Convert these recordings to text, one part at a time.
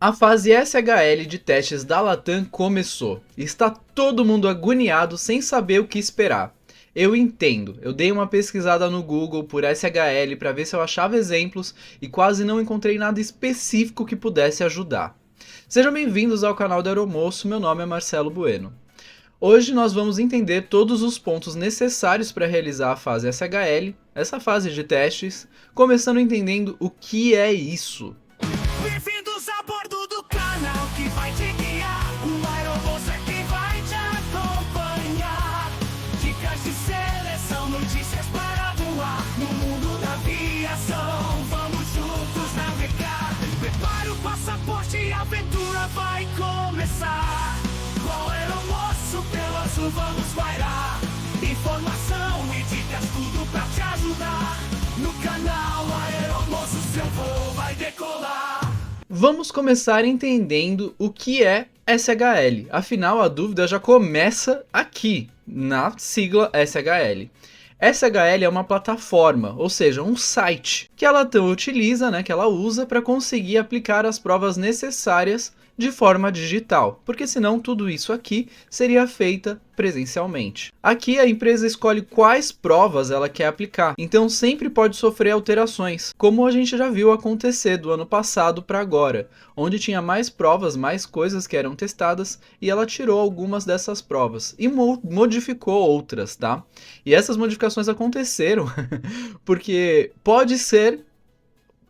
A fase SHL de testes da Latam começou. Está todo mundo agoniado sem saber o que esperar. Eu entendo, eu dei uma pesquisada no Google por SHL para ver se eu achava exemplos e quase não encontrei nada específico que pudesse ajudar. Sejam bem-vindos ao canal do Aeromoço, meu nome é Marcelo Bueno. Hoje nós vamos entender todos os pontos necessários para realizar a fase SHL, essa fase de testes, começando entendendo o que é isso. Bem-vindos a bordo do canal que vai te guiar. O Aeromoço é quem vai te acompanhar. Dicas de seleção, notícias para voar. No mundo da aviação, vamos juntos navegar. Prepare o passaporte e a aventura vai começar. Com o Aeromoço pelo azul vamos pairar. Informação e dicas, tudo pra te ajudar. No canal Aeromoço, seu voo vai decolar. Vamos começar entendendo o que é SHL, afinal a dúvida já começa aqui, na sigla SHL. SHL é uma plataforma, ou seja, um site, que a Latam utiliza, que ela usa para conseguir aplicar as provas necessárias de forma digital, porque senão tudo isso aqui seria feita presencialmente. Aqui a empresa escolhe quais provas ela quer aplicar, então sempre pode sofrer alterações, como a gente já viu acontecer do ano passado para agora, onde tinha mais provas, mais coisas que eram testadas e ela tirou algumas dessas provas e modificou outras, tá? E essas modificações aconteceram porque pode ser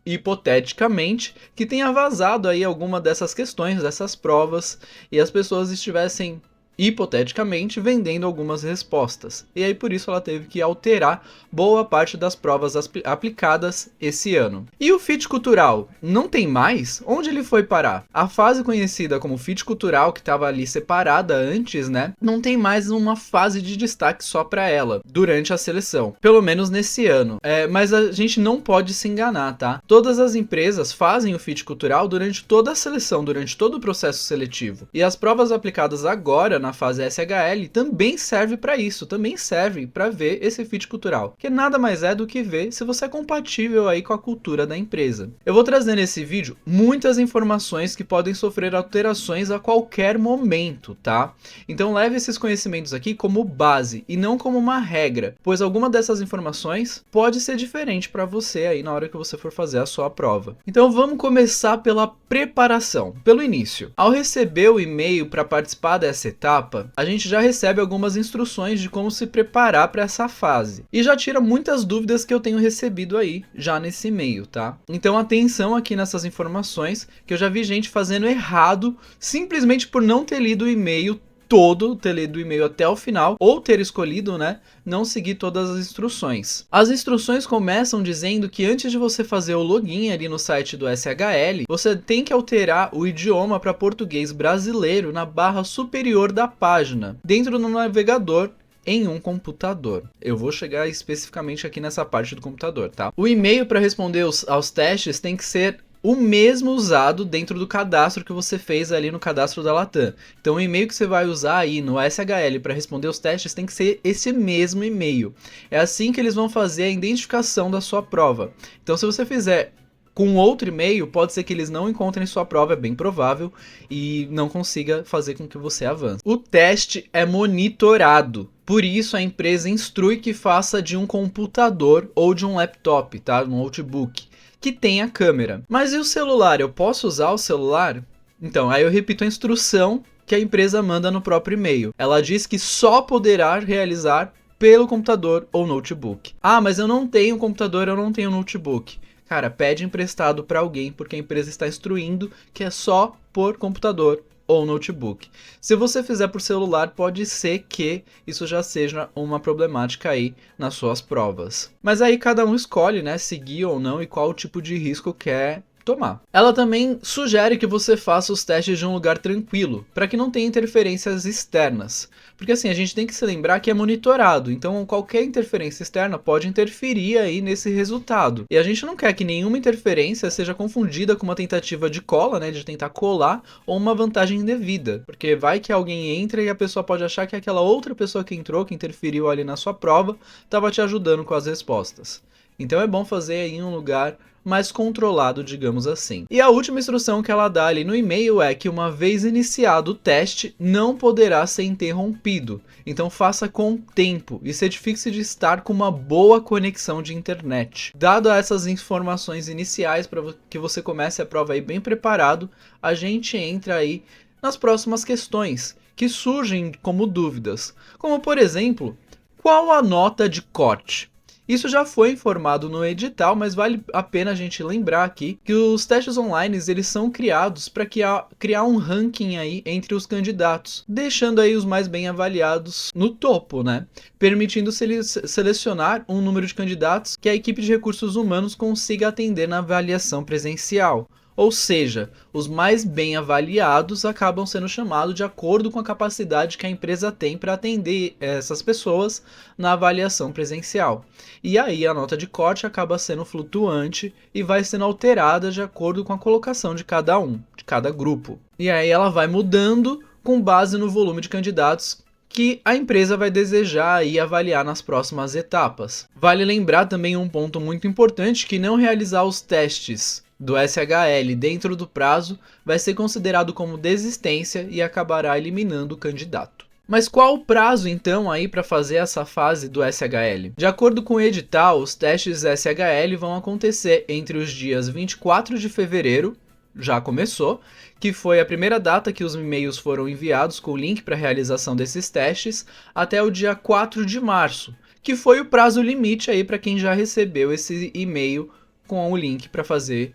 hipoteticamente, que tenha vazado aí alguma dessas questões, dessas provas, e as pessoas estivessem, hipoteticamente, vendendo algumas respostas. E aí por isso ela teve que alterar boa parte das provas aplicadas esse ano. E o Fit Cultural não tem mais? Onde ele foi parar? A fase conhecida como Fit Cultural, que estava ali separada antes, não tem mais uma fase de destaque só para ela, durante a seleção. Pelo menos nesse ano. Mas a gente não pode se enganar, tá? Todas as empresas fazem o Fit Cultural durante toda a seleção, durante todo o processo seletivo. E as provas aplicadas agora, na fase SHL, também serve para isso, também serve para ver esse fit cultural, que nada mais é do que ver se você é compatível aí com a cultura da empresa. Eu vou trazer nesse vídeo muitas informações que podem sofrer alterações a qualquer momento, tá? Então leve esses conhecimentos aqui como base e não como uma regra, pois alguma dessas informações pode ser diferente para você aí na hora que você for fazer a sua prova. Então vamos começar pela preparação, pelo início. Ao receber o e-mail para participar dessa etapa, a gente já recebe algumas instruções de como se preparar para essa fase. E já tira muitas dúvidas que eu tenho recebido aí, já nesse e-mail, tá? Então atenção aqui nessas informações, que eu já vi gente fazendo errado, simplesmente por não ter lido o e-mail todo, ter lido o e-mail até o final, ou ter escolhido, não seguir todas as instruções. As instruções começam dizendo que antes de você fazer o login ali no site do SHL, você tem que alterar o idioma para português brasileiro na barra superior da página, dentro do navegador, em um computador. Eu vou chegar especificamente aqui nessa parte do computador, tá? O e-mail para responder aos testes tem que ser o mesmo usado dentro do cadastro que você fez ali no cadastro da Latam. Então o e-mail que você vai usar aí no SHL para responder os testes tem que ser esse mesmo e-mail. É assim que eles vão fazer a identificação da sua prova. Então se você fizer com outro e-mail, pode ser que eles não encontrem sua prova, é bem provável, e não consiga fazer com que você avance. O teste é monitorado. Por isso a empresa instrui que faça de um computador ou de um laptop, tá? Um notebook, que tenha câmera. Mas e o celular? Eu posso usar o celular? Então, aí eu repito a instrução que a empresa manda no próprio e-mail. Ela diz que só poderá realizar pelo computador ou notebook. Ah, mas eu não tenho computador, eu não tenho notebook. Cara, pede emprestado para alguém, porque a empresa está instruindo que é só por computador ou notebook. Se você fizer por celular, pode ser que isso já seja uma problemática aí nas suas provas. Mas aí cada um escolhe, seguir ou não e qual tipo de risco quer tomar. Ela também sugere que você faça os testes de um lugar tranquilo, para que não tenha interferências externas. Porque assim, a gente tem que se lembrar que é monitorado, então qualquer interferência externa pode interferir aí nesse resultado. E a gente não quer que nenhuma interferência seja confundida com uma tentativa de cola, de tentar colar, ou uma vantagem indevida. Porque vai que alguém entra e a pessoa pode achar que aquela outra pessoa que entrou, que interferiu ali na sua prova, estava te ajudando com as respostas. Então é bom fazer aí em um lugar mais controlado, digamos assim. E a última instrução que ela dá ali no e-mail é que uma vez iniciado o teste, não poderá ser interrompido. Então faça com tempo e certifique-se de estar com uma boa conexão de internet. Dado essas informações iniciais para que você comece a prova aí bem preparado, a gente entra aí nas próximas questões que surgem como dúvidas, como por exemplo, qual a nota de corte? Isso já foi informado no edital, mas vale a pena a gente lembrar aqui que os testes online eles são criados para criar um ranking aí entre os candidatos, deixando aí os mais bem avaliados no topo, né? Permitindo selecionar um número de candidatos que a equipe de recursos humanos consiga atender na avaliação presencial. Ou seja, os mais bem avaliados acabam sendo chamados de acordo com a capacidade que a empresa tem para atender essas pessoas na avaliação presencial. E aí a nota de corte acaba sendo flutuante e vai sendo alterada de acordo com a colocação de cada um, de cada grupo. E aí ela vai mudando com base no volume de candidatos que a empresa vai desejar e avaliar nas próximas etapas. Vale lembrar também um ponto muito importante, que não realizar os testes do SHL dentro do prazo vai ser considerado como desistência e acabará eliminando o candidato. Mas qual o prazo então aí para fazer essa fase do SHL? De acordo com o edital, os testes SHL vão acontecer entre os dias 24 de fevereiro, já começou, que foi a primeira data que os e-mails foram enviados com o link para a realização desses testes, até o dia 4 de março, que foi o prazo limite aí para quem já recebeu esse e-mail com o link para fazer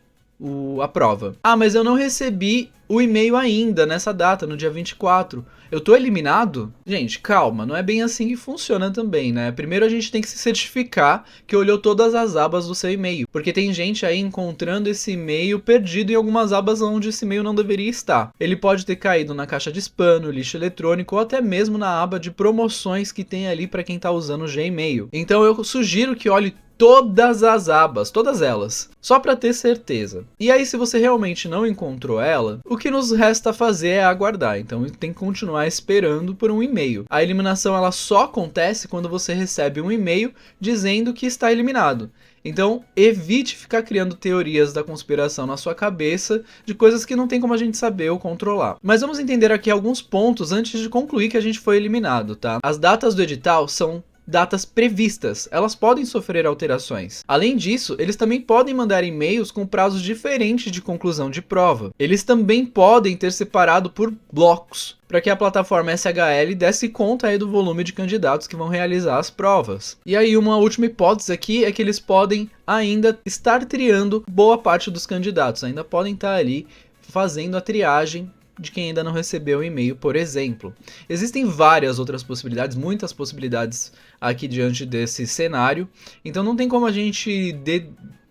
a prova. Ah, mas eu não recebi o e-mail ainda nessa data, no dia 24. Eu tô eliminado? Gente, calma, não é bem assim que funciona também, né? Primeiro a gente tem que se certificar que olhou todas as abas do seu e-mail, porque tem gente aí encontrando esse e-mail perdido em algumas abas onde esse e-mail não deveria estar. Ele pode ter caído na caixa de spam, no lixo eletrônico ou até mesmo na aba de promoções que tem ali para quem tá usando o Gmail. Então eu sugiro que olhe todas as abas, todas elas, só para ter certeza. E aí, se você realmente não encontrou ela, o que nos resta fazer é aguardar. Então tem que continuar esperando por um e-mail. A eliminação ela só acontece quando você recebe um e-mail dizendo que está eliminado. Então evite ficar criando teorias da conspiração na sua cabeça de coisas que não tem como a gente saber ou controlar. Mas vamos entender aqui alguns pontos antes de concluir que a gente foi eliminado, tá? As datas do edital são datas previstas, elas podem sofrer alterações. Além disso, eles também podem mandar e-mails com prazos diferentes de conclusão de prova. Eles também podem ter separado por blocos, para que a plataforma SHL desse conta aí do volume de candidatos que vão realizar as provas. E aí uma última hipótese aqui é que eles podem ainda estar triando boa parte dos candidatos, ainda podem estar ali fazendo a triagem de quem ainda não recebeu o e-mail, por exemplo. Existem várias outras possibilidades, muitas possibilidades aqui diante desse cenário, então não tem como a gente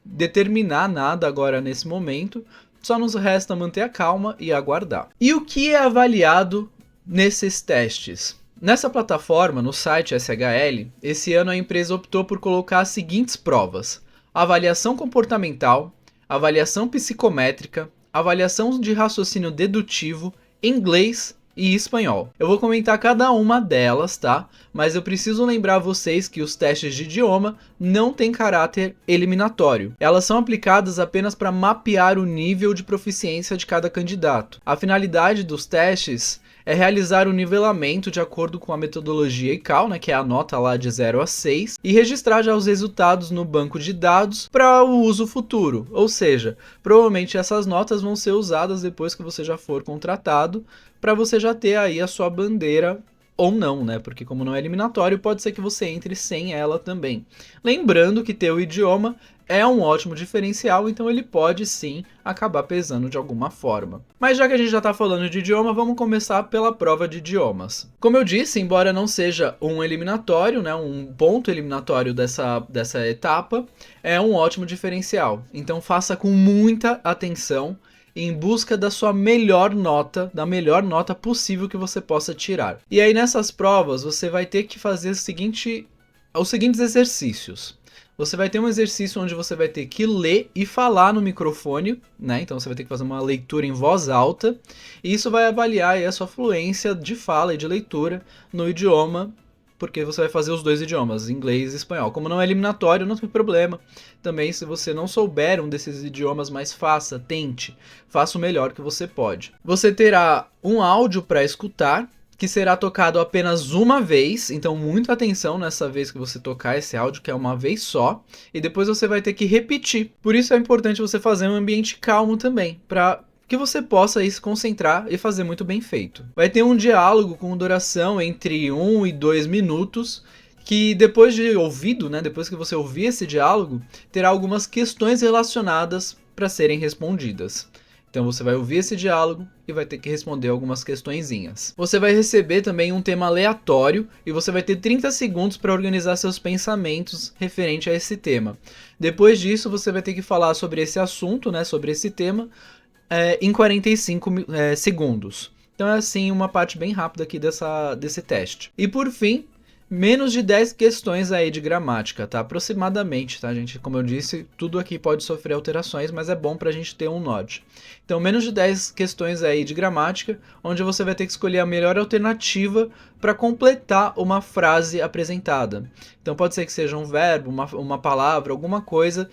determinar nada agora nesse momento, só nos resta manter a calma e aguardar. E o que é avaliado nesses testes? Nessa plataforma, no site SHL, esse ano a empresa optou por colocar as seguintes provas: avaliação comportamental, avaliação psicométrica, avaliação de raciocínio dedutivo, inglês e espanhol. Eu vou comentar cada uma delas, tá? Mas eu preciso lembrar vocês que os testes de idioma não têm caráter eliminatório. Elas são aplicadas apenas para mapear o nível de proficiência de cada candidato. A finalidade dos testes é realizar o nivelamento de acordo com a metodologia ICAO, né, que é a nota lá de 0 a 6, e registrar já os resultados no banco de dados para o uso futuro. Ou seja, provavelmente essas notas vão ser usadas depois que você já for contratado, para você já ter aí a sua bandeira ou não, né? Porque como não é eliminatório, pode ser que você entre sem ela também. Lembrando que ter o idioma é um ótimo diferencial, então ele pode sim acabar pesando de alguma forma. Mas já que a gente já está falando de idioma, vamos começar pela prova de idiomas. Como eu disse, embora não seja um eliminatório, né, um ponto eliminatório dessa etapa, é um ótimo diferencial. Então faça com muita atenção em busca da sua melhor nota, da melhor nota possível que você possa tirar. E aí nessas provas você vai ter que fazer os seguintes exercícios. Você vai ter um exercício onde você vai ter que ler e falar no microfone, né? Então você vai ter que fazer uma leitura em voz alta, e isso vai avaliar aí a sua fluência de fala e de leitura no idioma porque você vai fazer os dois idiomas, inglês e espanhol. Como não é eliminatório, não tem problema. Também, se você não souber um desses idiomas, mas tente, faça o melhor que você pode. Você terá um áudio para escutar, que será tocado apenas uma vez, então muita atenção nessa vez que você tocar esse áudio, que é uma vez só, e depois você vai ter que repetir. Por isso é importante você fazer um ambiente calmo também, para que você possa aí se concentrar e fazer muito bem feito. Vai ter um diálogo com duração entre 1 e 2 minutos, que depois de ouvido, né, depois que você ouvir esse diálogo, terá algumas questões relacionadas para serem respondidas. Então você vai ouvir esse diálogo e vai ter que responder algumas questõezinhas. Você vai receber também um tema aleatório e você vai ter 30 segundos para organizar seus pensamentos referente a esse tema. Depois disso você vai ter que falar sobre esse assunto, né, sobre esse tema, em 45 segundos. Então é assim uma parte bem rápida aqui desse teste. E por fim, menos de 10 questões aí de gramática, tá? Aproximadamente, tá, gente? Como eu disse, tudo aqui pode sofrer alterações, mas é bom pra gente ter um norte. Então, menos de 10 questões aí de gramática, onde você vai ter que escolher a melhor alternativa para completar uma frase apresentada. Então, pode ser que seja um verbo, uma palavra, alguma coisa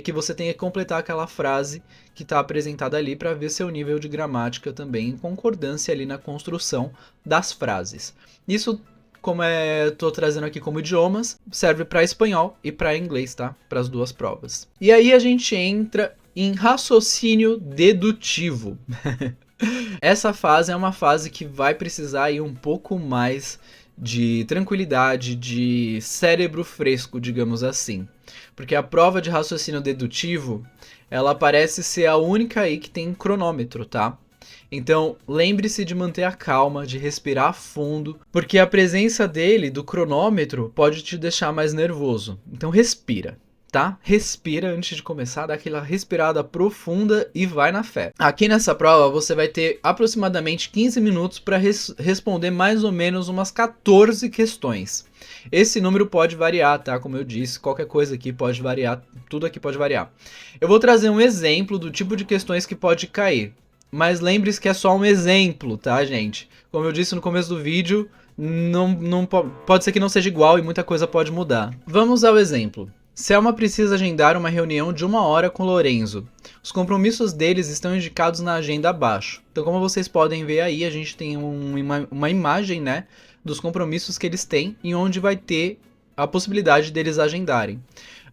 que você tenha que completar aquela frase que está apresentada ali para ver seu nível de gramática também em concordância ali na construção das frases. Isso, como estou trazendo aqui como idiomas, serve para espanhol e para inglês, tá? Para as duas provas. E aí a gente entra em raciocínio dedutivo. Essa fase é uma fase que vai precisar aí um pouco mais de tranquilidade, de cérebro fresco, digamos assim. Porque a prova de raciocínio dedutivo, ela parece ser a única aí que tem cronômetro, tá? Então, lembre-se de manter a calma, de respirar fundo, porque a presença dele, do cronômetro, pode te deixar mais nervoso. Então, respira, tá? Respira antes de começar, dá aquela respirada profunda e vai na fé. Aqui nessa prova, você vai ter aproximadamente 15 minutos para responder mais ou menos umas 14 questões. Esse número pode variar, tá? Como eu disse, qualquer coisa aqui pode variar, tudo aqui pode variar. Eu vou trazer um exemplo do tipo de questões que pode cair. Mas lembre-se que é só um exemplo, tá, gente? Como eu disse no começo do vídeo, pode ser que não seja igual e muita coisa pode mudar. Vamos ao exemplo. Selma precisa agendar uma reunião de 1 hora com Lorenzo. Os compromissos deles estão indicados na agenda abaixo. Então, como vocês podem ver aí, a gente tem uma imagem, né, dos compromissos que eles têm e onde vai ter a possibilidade deles agendarem.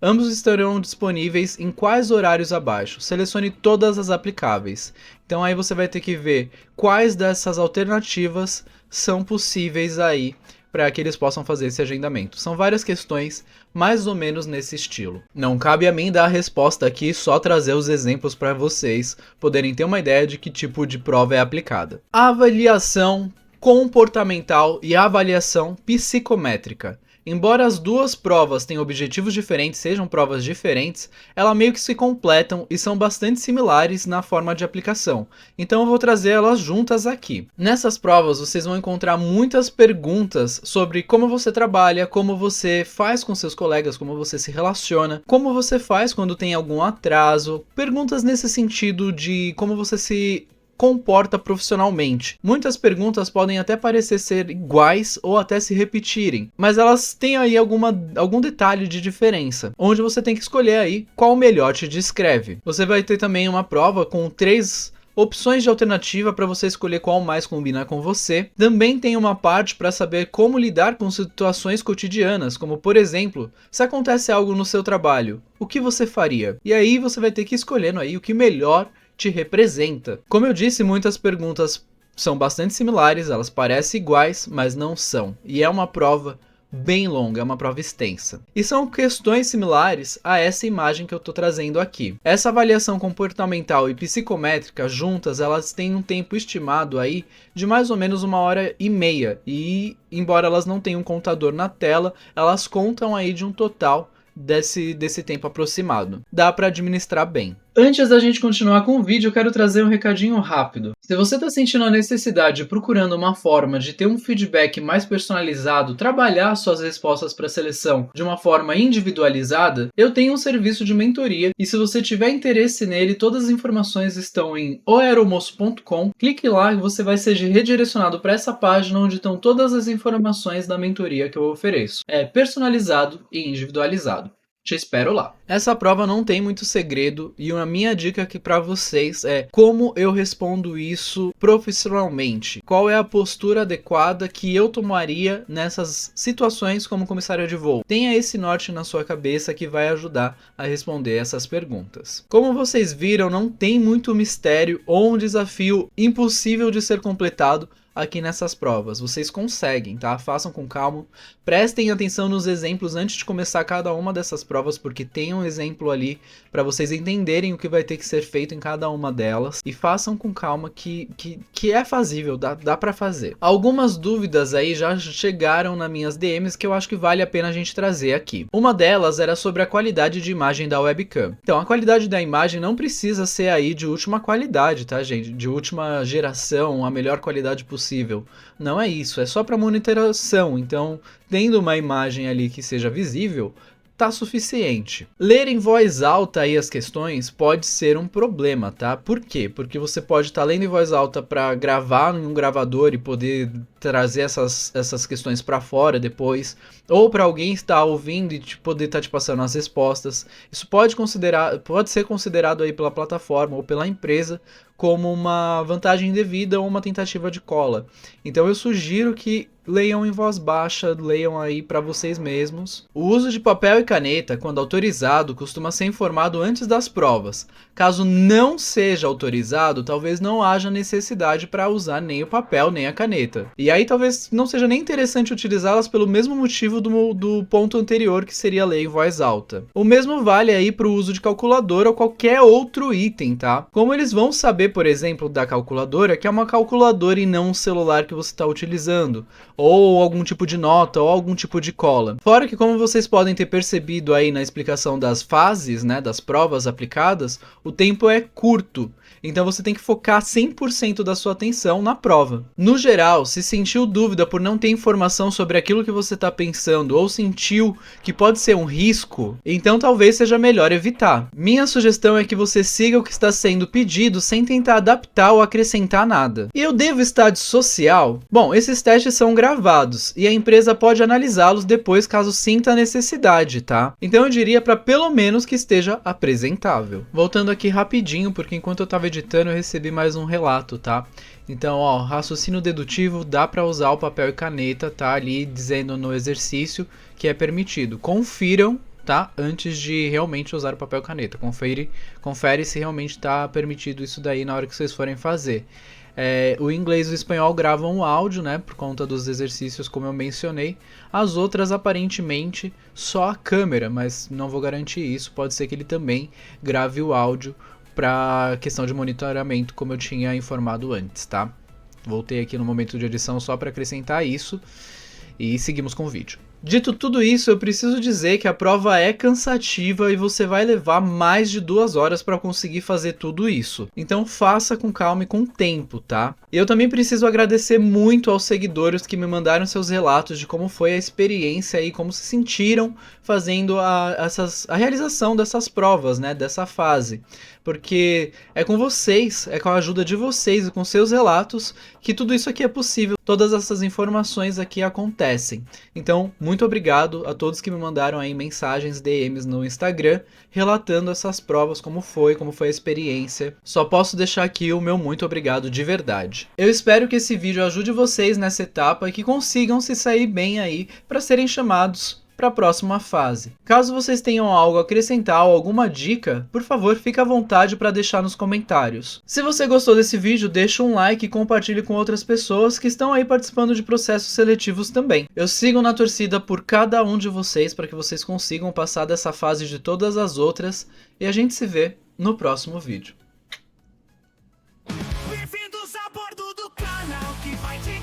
Ambos estarão disponíveis em quais horários abaixo? Selecione todas as aplicáveis. Então aí você vai ter que ver quais dessas alternativas são possíveis aí para que eles possam fazer esse agendamento. São várias questões mais ou menos nesse estilo. Não cabe a mim dar a resposta aqui, só trazer os exemplos para vocês poderem ter uma ideia de que tipo de prova é aplicada. Avaliação comportamental e avaliação psicométrica. Embora as duas provas tenham objetivos diferentes, sejam provas diferentes, elas meio que se completam e são bastante similares na forma de aplicação. Então eu vou trazer elas juntas aqui. Nessas provas vocês vão encontrar muitas perguntas sobre como você trabalha, como você faz com seus colegas, como você se relaciona, como você faz quando tem algum atraso, perguntas nesse sentido de como você se comporta profissionalmente. Muitas perguntas podem até parecer ser iguais ou até se repetirem, mas elas têm aí algum detalhe de diferença, onde você tem que escolher aí qual melhor te descreve. Você vai ter também uma prova com 3 opções de alternativa para você escolher qual mais combina com você. Também tem uma parte para saber como lidar com situações cotidianas, como por exemplo, se acontece algo no seu trabalho, o que você faria? E aí você vai ter que ir escolhendo aí o que melhor te representa. Como eu disse, muitas perguntas são bastante similares, elas parecem iguais, mas não são. E é uma prova bem longa, é uma prova extensa. E são questões similares a essa imagem que eu estou trazendo aqui. Essa avaliação comportamental e psicométrica juntas, elas têm um tempo estimado aí de mais ou menos 1h30. E embora elas não tenham um contador na tela, elas contam aí de um total desse tempo aproximado. Dá para administrar bem. Antes da gente continuar com o vídeo, eu quero trazer um recadinho rápido. Se você está sentindo a necessidade de procurando uma forma de ter um feedback mais personalizado, trabalhar suas respostas para a seleção de uma forma individualizada, eu tenho um serviço de mentoria e se você tiver interesse nele, todas as informações estão em oaeromoço.com. Clique lá e você vai ser redirecionado para essa página onde estão todas as informações da mentoria que eu ofereço. É personalizado e individualizado. Te espero lá. Essa prova não tem muito segredo e a minha dica aqui para vocês é como eu respondo isso profissionalmente. Qual é a postura adequada que eu tomaria nessas situações como comissário de voo? Tenha esse norte na sua cabeça que vai ajudar a responder essas perguntas. Como vocês viram, não tem muito mistério ou um desafio impossível de ser completado aqui nessas provas. Vocês conseguem, tá? Façam com calma. Prestem atenção nos exemplos antes de começar cada uma dessas provas, porque tem um exemplo ali para vocês entenderem o que vai ter que ser feito em cada uma delas. E façam com calma que é fazível, dá para fazer. Algumas dúvidas aí já chegaram nas minhas DMs que eu acho que vale a pena a gente trazer aqui. Uma delas era sobre a qualidade de imagem da webcam. Então, a qualidade da imagem não precisa ser aí de última qualidade, tá, gente? De última geração, a melhor qualidade possível. Não é isso, é só para monitoração. Então, tendo uma imagem ali que seja visível, tá suficiente. Ler em voz alta aí as questões pode ser um problema, tá? Por quê? Porque você pode estar lendo em voz alta para gravar em um gravador e poder trazer essas questões para fora depois, ou para alguém estar ouvindo e poder estar te passando as respostas. Isso pode ser considerado aí pela plataforma ou pela empresa como uma vantagem indevida ou uma tentativa de cola. Então eu sugiro que leiam em voz baixa, leiam aí para vocês mesmos. O uso de papel e caneta, quando autorizado, costuma ser informado antes das provas. Caso não seja autorizado, talvez não haja necessidade para usar nem o papel nem a caneta. E aí talvez não seja nem interessante utilizá-las pelo mesmo motivo do ponto anterior, que seria ler em voz alta. O mesmo vale aí para o uso de calculadora ou qualquer outro item, tá? Como eles vão saber, por exemplo, da calculadora, que é uma calculadora e não um celular que você está utilizando, ou algum tipo de nota, ou algum tipo de cola. Fora que, como vocês podem ter percebido aí na explicação das fases, né, das provas aplicadas, o tempo é curto. Então você tem que focar 100% da sua atenção na prova. No geral, se sentiu dúvida por não ter informação sobre aquilo que você está pensando, ou sentiu que pode ser um risco, então talvez seja melhor evitar. Minha sugestão é que você siga o que está sendo pedido sem tentar adaptar ou acrescentar nada. E eu devo estar de social? Bom, esses testes são gravados e a empresa pode analisá-los depois caso sinta a necessidade, tá? Então eu diria para pelo menos que esteja apresentável. Voltando aqui rapidinho, porque enquanto eu estava editando eu recebi mais um relato, tá? Então, ó, raciocínio dedutivo dá para usar o papel e caneta, tá? Ali dizendo no exercício que é permitido. Confiram, tá? Antes de realmente usar o papel e caneta. Confere se realmente está permitido isso daí na hora que vocês forem fazer. O inglês e o espanhol gravam o áudio, né, por conta dos exercícios, como eu mencionei. As outras, aparentemente, só a câmera, mas não vou garantir isso. Pode ser que ele também grave o áudio para questão de monitoramento, como eu tinha informado antes, tá? Voltei aqui no momento de edição só para acrescentar isso e seguimos com o vídeo. Dito tudo isso, eu preciso dizer que a prova é cansativa e você vai levar mais de 2 horas para conseguir fazer tudo isso. Então faça com calma e com tempo, tá? Eu também preciso agradecer muito aos seguidores que me mandaram seus relatos de como foi a experiência e como se sentiram fazendo a realização dessas provas, né? Dessa fase. Porque é com vocês, é com a ajuda de vocês e com seus relatos que tudo isso aqui é possível. Todas essas informações aqui acontecem. Então, muito obrigado a todos que me mandaram aí mensagens, DMs no Instagram, relatando essas provas, como foi a experiência. Só posso deixar aqui o meu muito obrigado de verdade. Eu espero que esse vídeo ajude vocês nessa etapa e que consigam se sair bem aí para serem chamados para a próxima fase. Caso vocês tenham algo a acrescentar ou alguma dica, por favor, fique à vontade para deixar nos comentários. Se você gostou desse vídeo, deixa um like e compartilhe com outras pessoas que estão aí participando de processos seletivos também. Eu sigo na torcida por cada um de vocês para que vocês consigam passar dessa fase de todas as outras e a gente se vê no próximo vídeo. Bem-vindos a bordo do canal que vai te